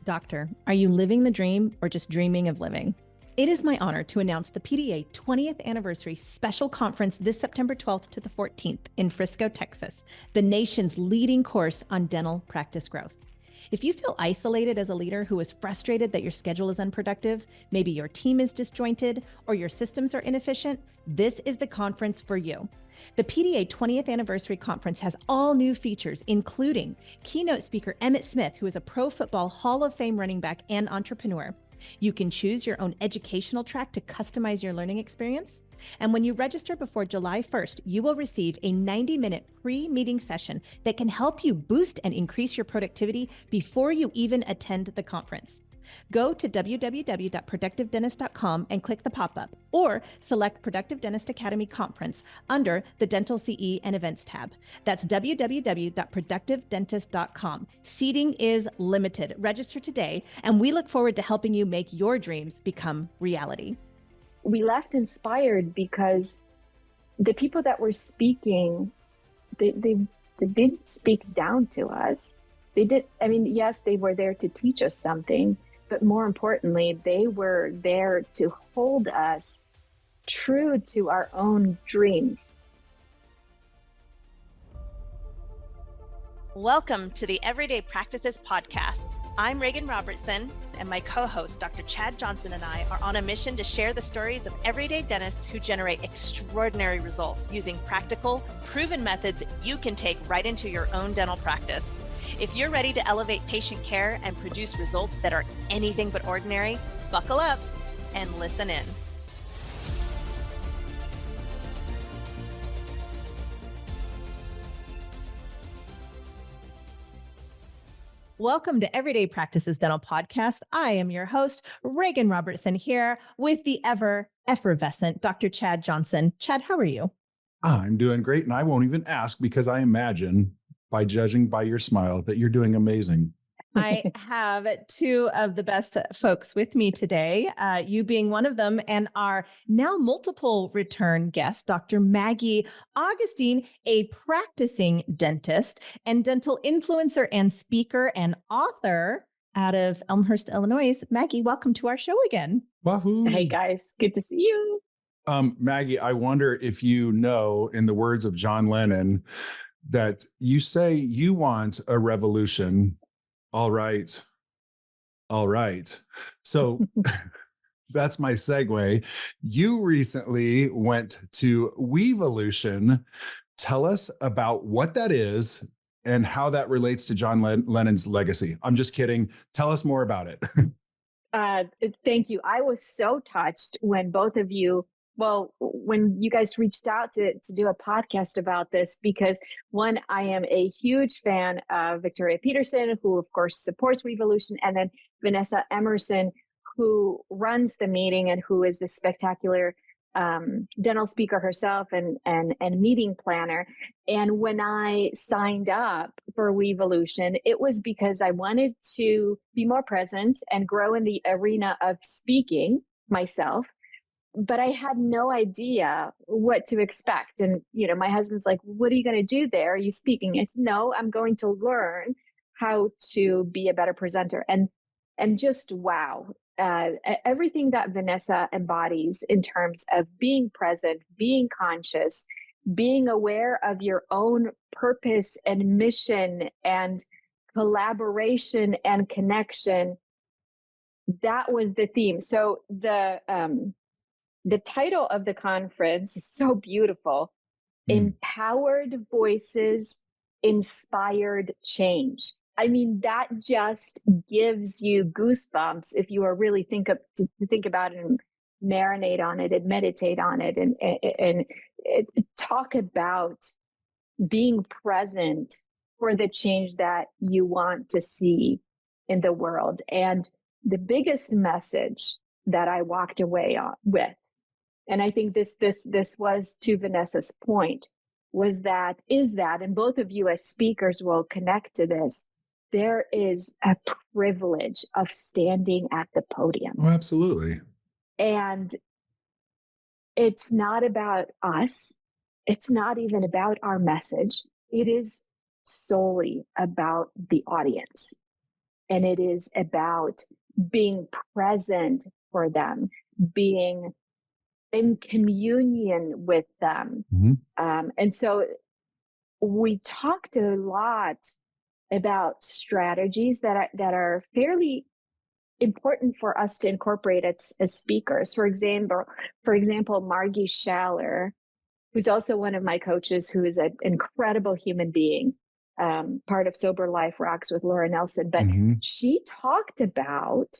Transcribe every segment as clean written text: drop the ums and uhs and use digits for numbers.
Doctor, are you living the dream or just dreaming of living? It is my honor to announce the PDA 20th Anniversary Special Conference this September 12th to the 14th in Frisco, Texas, the nation's leading course on dental practice growth. If you feel isolated as a leader who is frustrated that your schedule is unproductive, maybe your team is disjointed, or your systems are inefficient, this is the conference for you. The PDA 20th Anniversary Conference has all new features, including keynote speaker Emmitt Smith, who is a Pro Football Hall of Fame running back and entrepreneur. You can choose your own educational track to customize your learning experience. And when you register before July 1st, you will receive a 90-minute pre-meeting session that can help you boost and increase your productivity before you even attend the conference. Go to www.productivedentist.com and click the pop-up, or select Productive Dentist Academy Conference under the Dental CE and Events tab. That's www.productivedentist.com. Seating is limited. Register today, and we look forward to helping you make your dreams become reality. We left inspired because the people that were speaking, they didn't speak down to us. Yes, they were there to teach us something, but more importantly, they were there to hold us true to our own dreams. Welcome to the Everyday Practices Podcast. I'm Regan Robertson, and my co-host, Dr. Chad Johnson, and I are on a mission to share the stories of everyday dentists who generate extraordinary results using practical, proven methods you can take right into your own dental practice. If you're ready to elevate patient care and produce results that are anything but ordinary, buckle up and listen in. Welcome to Everyday Practices Dental Podcast. I am your host, Regan Robertson, here with the ever effervescent Dr. Chad Johnson. Chad, how are you? I'm doing great, and I won't even ask because I imagine, by judging by your smile, that you're doing amazing. I have two of the best folks with me today, you being one of them, and our now multiple return guest, Dr. Maggie Augustyn, a practicing dentist and dental influencer and speaker and author out of Elmhurst, Illinois. Maggie, welcome to our show again. Wahoo! Hey guys, good to see you. Maggie, I wonder if you know, in the words of John Lennon, that you say you want a revolution. All right. So that's my segue. You recently went to WEvolution. Tell us about what that is and how that relates to John Lennon's legacy. I'm just kidding. Tell us more about it. Thank you. I was so touched when both of you, when you guys reached out to do a podcast about this, because one, I am a huge fan of Victoria Peterson, who of course supports WEvolution, and then Vanessa Emerson, who runs the meeting and who is this spectacular dental speaker herself and meeting planner. And when I signed up for WEvolution, it was because I wanted to be more present and grow in the arena of speaking myself. But I had no idea what to expect. And, my husband's like, what are you going to do there? Are you speaking? I said, no, I'm going to learn how to be a better presenter. And just wow, everything that Vanessa embodies in terms of being present, being conscious, being aware of your own purpose and mission and collaboration and connection, that was the theme. So the title of the conference is so beautiful. Empowered Voices, Inspired Change. I mean, that just gives you goosebumps if you are really think about it and marinate on it and meditate on it and talk about being present for the change that you want to see in the world. And the biggest message that I walked away with, and I think this was to Vanessa's point, is that, and both of you as speakers will connect to this, there is a privilege of standing at the podium. Oh, absolutely. And it's not about us. It's not even about our message. It is solely about the audience. and it is about being present for them, being in communion with them. And so we talked a lot about strategies that are fairly important for us to incorporate as speakers. For example, Margie Schaller, who's also one of my coaches, who is an incredible human being, part of Sober Life Rocks with Laura Nelson. But she talked about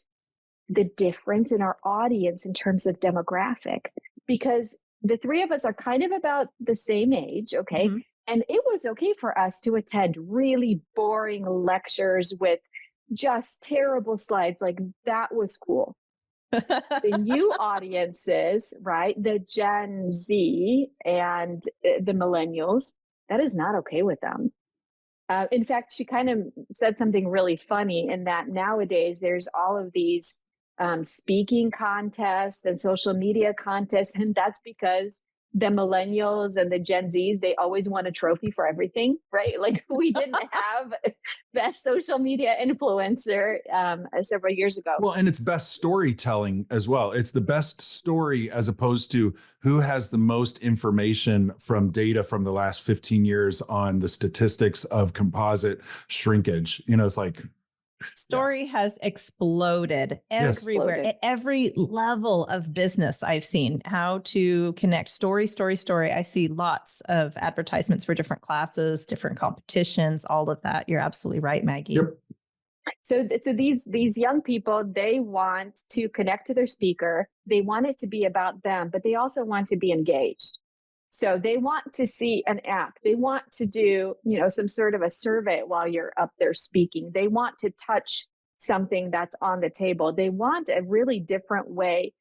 the difference in our audience in terms of demographic, because the three of us are kind of about the same age, okay? And it was okay for us to attend really boring lectures with just terrible slides. Like, that was cool. The new audiences, right? The Gen Z and the millennials, that is not okay with them. In fact, she kind of said something really funny in that nowadays there's all of these speaking contests and social media contests. And that's because the millennials and the Gen Zs, they always want a trophy for everything, right? Like, we didn't have best social media influencer several years ago. Well, and it's best storytelling as well. It's the best story as opposed to who has the most information from data from the last 15 years on the statistics of composite shrinkage. It's like, story has exploded everywhere. At every level of business I've seen, how to connect story. I see lots of advertisements for different classes, different competitions, all of that. You're absolutely right, Maggie. Yep. So these young people, they want to connect to their speaker. They want it to be about them, but they also want to be engaged. So they want to see an app. They want to do, some sort of a survey while you're up there speaking. They want to touch something that's on the table. They want a really different way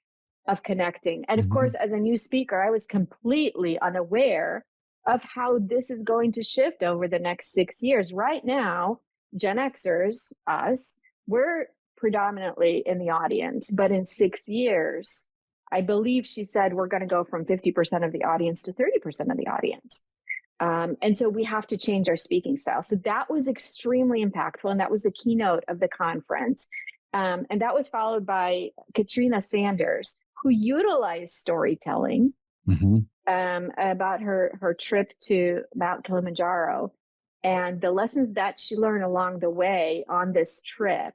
of connecting. And of course, as a new speaker, I was completely unaware of how this is going to shift over the next 6 years. Right now, Gen Xers, us, we're predominantly in the audience, but in 6 years, I believe she said we're going to go from 50% of the audience to 30% of the audience. And so we have to change our speaking style. So that was extremely impactful. And that was the keynote of the conference. And that was followed by Katrina Sanders, who utilized storytelling about her trip to Mount Kilimanjaro and the lessons that she learned along the way on this trip.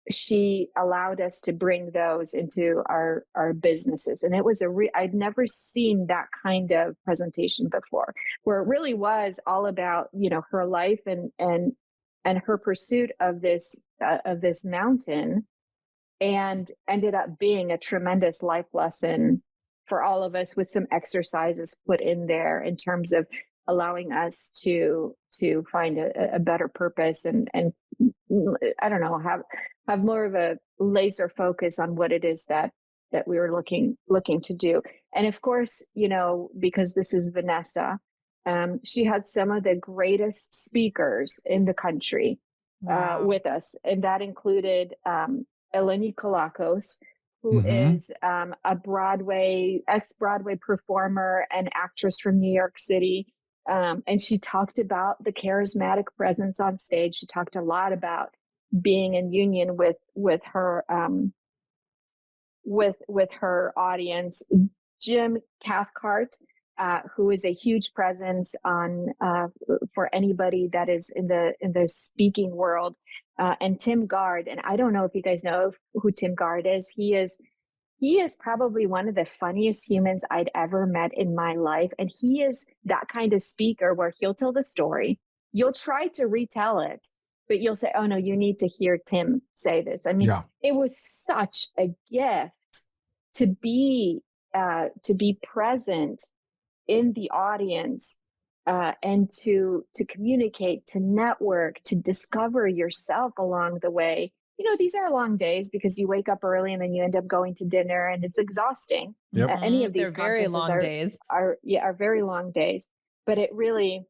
She allowed us to bring those into our businesses. And it was I'd never seen that kind of presentation before, where it really was all about, her life and her pursuit of this mountain, and ended up being a tremendous life lesson for all of us, with some exercises put in there in terms of allowing us to find a better purpose and I don't know, have more of a laser focus on what it is that we were looking to do. And of course, because this is Vanessa, she had some of the greatest speakers in the country with us. And that included Eleni Kolakos, who is a ex-Broadway performer and actress from New York City. And she talked about the charismatic presence on stage. She talked a lot about being in union with her audience. Jim Cathcart, who is a huge presence on for anybody that is in the speaking world, and Tim Gard. And I don't know if you guys know who Tim Gard is. He is probably one of the funniest humans I'd ever met in my life. And he is that kind of speaker where he'll tell the story. You'll try to retell it, but you'll say, oh no, you need to hear Tim say this. I mean, It was such a gift to be present in the audience and to communicate, to network, to discover yourself along the way. These are long days because you wake up early and then you end up going to dinner and it's exhausting. Any of these very long days are very long days, but it really,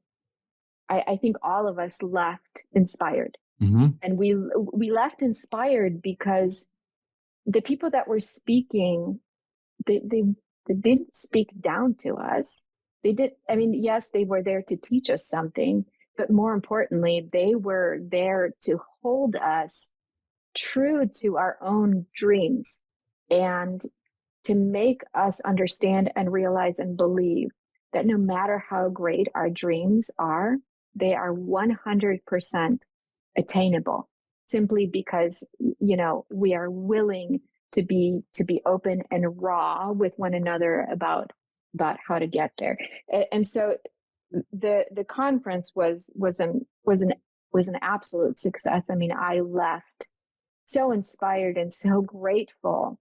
I think all of us left inspired. And we left inspired because the people that were speaking, they didn't speak down to us. They did. I mean, yes, they were there to teach us something, but more importantly, they were there to hold us true to our own dreams and to make us understand and realize and believe that no matter how great our dreams are, they are 100% attainable, simply because, we are willing to be open and raw with one another about how to get there. And so the conference was an absolute success. I mean, I left so inspired and so grateful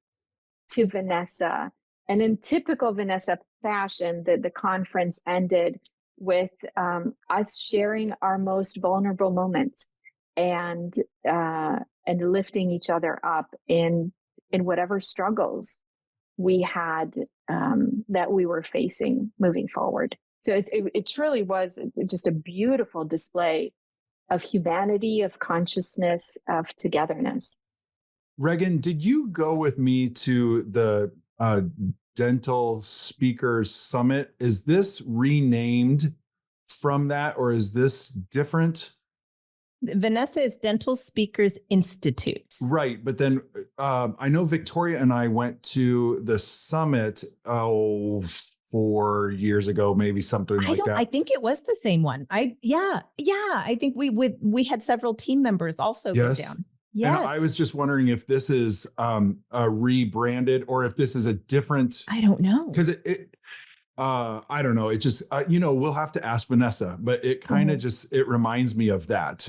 to Vanessa. And in typical Vanessa fashion, the conference ended with us sharing our most vulnerable moments and lifting each other up in whatever struggles we had that we were facing moving forward. So it truly was just a beautiful display of humanity, of consciousness, of togetherness. Regan, did you go with me to the Dental Speakers Summit? Is this renamed from that, or is this different? Vanessa is Dental Speakers Institute. Right. But then I know Victoria and I went to the summit 4 years ago, maybe something like that. I think it was the same one. I think we had several team members also go down. Yes. And I was just wondering if this is rebranded or if this is a different. I don't know. Because I don't know. It just, we'll have to ask Vanessa, but it kind of it reminds me of that,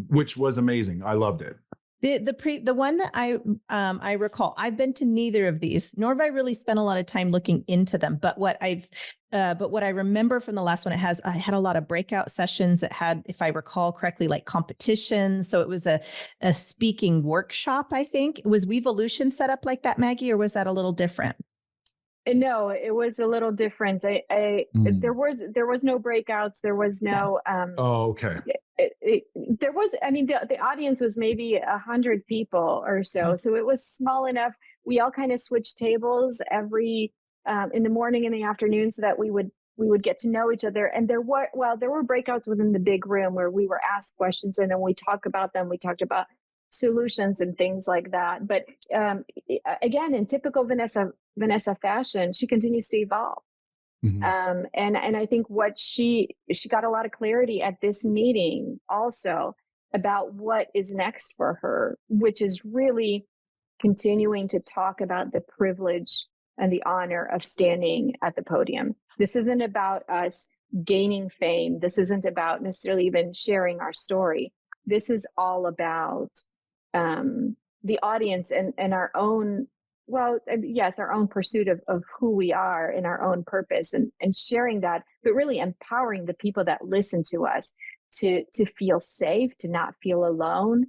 which was amazing. I loved it. The one that I recall, I've been to neither of these, nor have I really spent a lot of time looking into them. But what I remember from the last one, I had a lot of breakout sessions. It had, if I recall correctly, like competitions. So it was a speaking workshop. I think was WEvolution set up like that, Maggie, or was that a little different? No, it was a little different. There was no breakouts. There was no. Oh, okay. There was. I mean, the audience was maybe 100 people or so, so it was small enough. We all kind of switched tables every in the morning and the afternoon, so that we would get to know each other. And there were breakouts within the big room where we were asked questions, and then we talk about them. We talked about solutions and things like that. But again, in typical Vanessa fashion, she continues to evolve. Mm-hmm. And I think what she got a lot of clarity at this meeting also about what is next for her, which is really continuing to talk about the privilege and the honor of standing at the podium. This isn't about us gaining fame. This isn't about necessarily even sharing our story. This is all about the audience and our own, our own pursuit of who we are and our own purpose and sharing that, but really empowering the people that listen to us to feel safe, to not feel alone,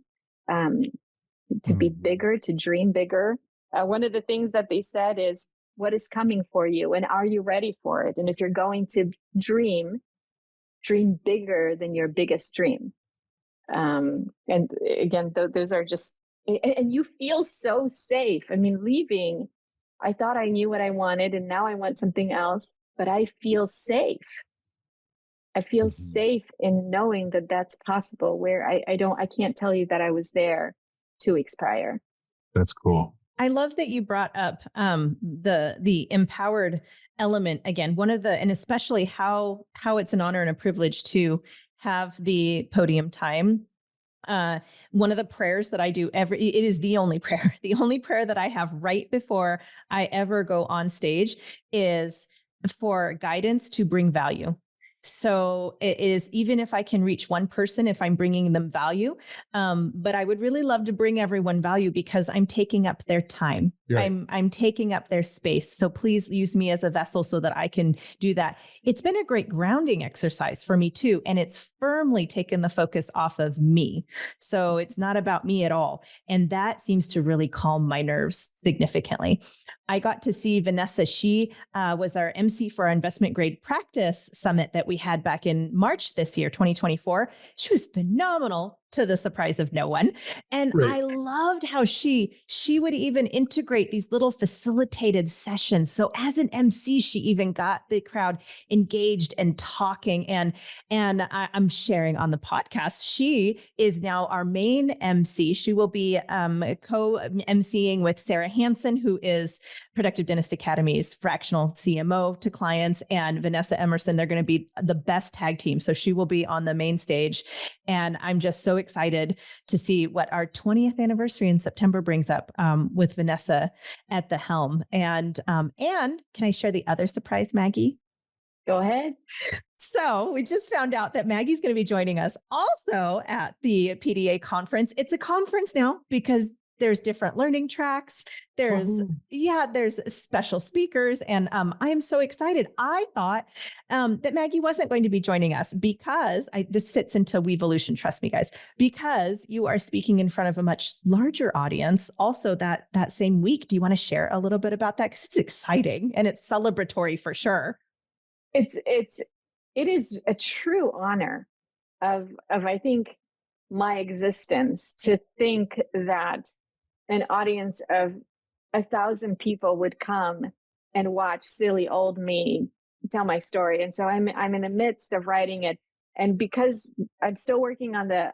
to be bigger, to dream bigger. One of the things that they said is, what is coming for you and are you ready for it? And if you're going to dream bigger than your biggest dream. And again, those are just, and you feel so safe. I mean, leaving, I thought I knew what I wanted and now I want something else, but I feel safe. I feel safe in knowing that that's possible, where I can't tell you that I was there 2 weeks prior. That's cool. I love that you brought up the empowered element again. And especially how it's an honor and a privilege to have the podium time. One of the prayers that I do it is the only prayer that I have right before I ever go on stage is for guidance to bring value. So it is, even if I can reach one person, if I'm bringing them value, but I would really love to bring everyone value because I'm taking up their time. Right. I'm taking up their space. So please use me as a vessel so that I can do that. It's been a great grounding exercise for me too. And it's firmly taken the focus off of me. So it's not about me at all. And that seems to really calm my nerves significantly. I got to see Vanessa. She was our MC for our investment grade practice summit that we had back in March this year, 2024. She was phenomenal. to the surprise of no one. And Right. I loved how she would even integrate these little facilitated sessions. So as an MC, she even got the crowd engaged and talking. And I'm sharing on the podcast, she is now our main MC. She will be co-MCing with Sarah Hansen, who is Productive Dentist Academy's fractional CMO to clients, and Vanessa Emerson. They're going to be the best tag team. So she will be on the main stage. And I'm just so excited to see what our 20th anniversary in September brings up with Vanessa at the helm. And can I share the other surprise, Maggie? Go ahead. So we just found out that Maggie's going to be joining us also at the PDA conference. It's a conference now because there's different learning tracks. There's special speakers. And I am so excited. I thought that Maggie wasn't going to be joining us because this fits into WEvolution, trust me, guys, because you are speaking in front of a much larger audience also that same week. Do you want to share a little bit about that? Because it's exciting and it's celebratory for sure. It is a true honor of I think my existence to think that an audience of 1,000 people would come and watch silly old me tell my story. And so I'm in the midst of writing it. And because I'm still working on the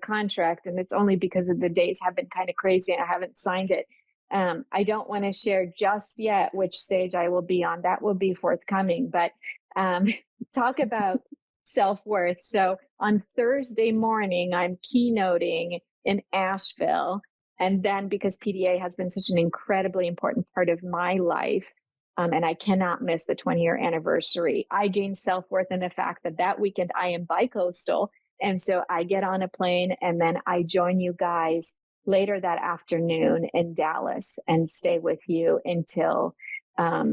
contract, and it's only because of the days have been kind of crazy and I haven't signed it. I don't want to share just yet which stage I will be on. That will be forthcoming. But talk about self-worth. So on Thursday morning, I'm keynoting in Asheville. And then because PDA has been such an incredibly important part of my life, and I cannot miss the 20-year anniversary, I gain self-worth in the fact that weekend I am bi-coastal. And so I get on a plane and then I join you guys later that afternoon in Dallas and stay with you until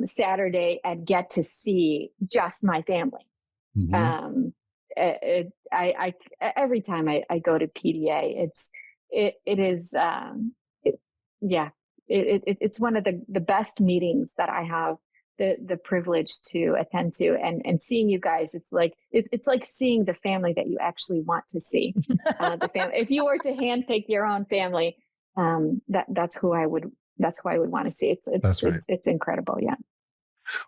Saturday and get to see just my family. Mm-hmm. Every time I go to PDA, it's one of the best meetings that I have the privilege to attend to, and seeing you guys. It's like seeing the family that you actually want to see. The family. If you were to handpick your own family, that's who I would want to see. That's right. It's incredible. Yeah.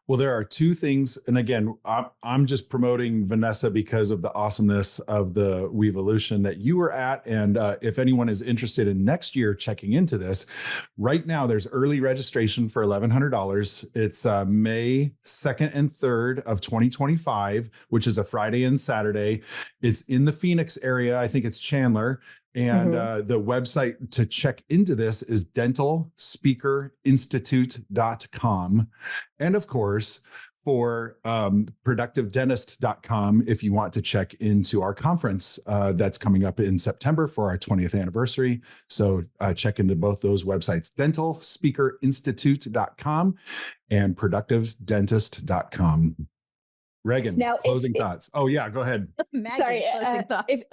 Well, there are two things. And again, I'm just promoting Vanessa because of the awesomeness of the WEvolution that you were at. And if anyone is interested in next year checking into this, right now there's early registration for $1,100. It's May 2nd and 3rd of 2025, which is a Friday and Saturday. It's in the Phoenix area. I think it's Chandler. And the website to check into this is dentalspeakerinstitute.com. And of course, for productivedentist.com, if you want to check into our conference that's coming up in September for our 20th anniversary. So check into both those websites, dentalspeakerinstitute.com and productivedentist.com. Regan, now, closing thoughts. Oh yeah, go ahead. Maggie, sorry, closing thoughts.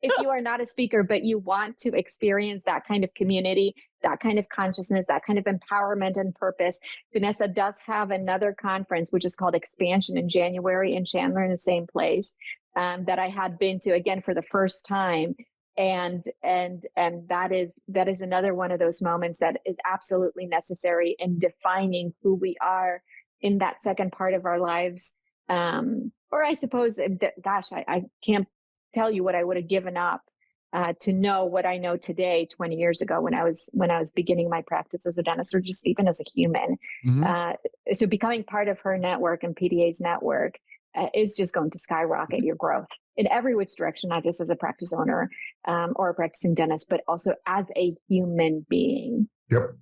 If you are not a speaker, but you want to experience that kind of community, that kind of consciousness, that kind of empowerment and purpose, Vanessa does have another conference, which is called Expansion in January in Chandler in the same place that I had been to again for the first time. And that is another one of those moments that is absolutely necessary in defining who we are in that second part of our lives. Or I suppose, gosh, I can't tell you what I would have given up to know what I know today 20 years ago when I was beginning my practice as a dentist, or just even as a human. So becoming part of her network and PDA's network is just going to skyrocket your growth in every which direction, not just as a practice owner or a practicing dentist, but also as a human being. Yep.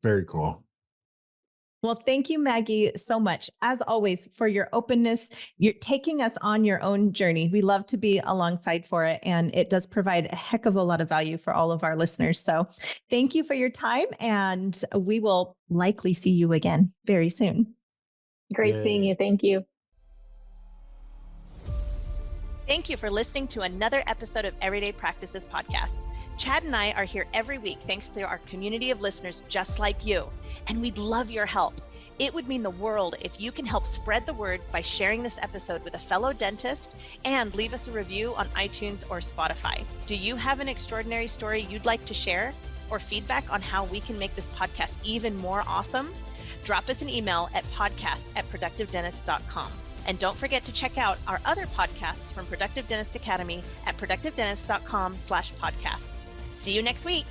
Very cool. Well, thank you, Maggie, so much, as always, for your openness. You're taking us on your own journey. We love to be alongside for it, and it does provide a heck of a lot of value for all of our listeners. So thank you for your time, and we will likely see you again very soon. Great seeing you. Thank you. Thank you for listening to another episode of Everyday Practices Podcast. Chad and I are here every week thanks to our community of listeners just like you, and we'd love your help. It would mean the world if you can help spread the word by sharing this episode with a fellow dentist and leave us a review on iTunes or Spotify. Do you have an extraordinary story you'd like to share or feedback on how we can make this podcast even more awesome? Drop us an email at podcast@productivedentist.com. And don't forget to check out our other podcasts from Productive Dentist Academy at productivedentist.com/podcasts. See you next week.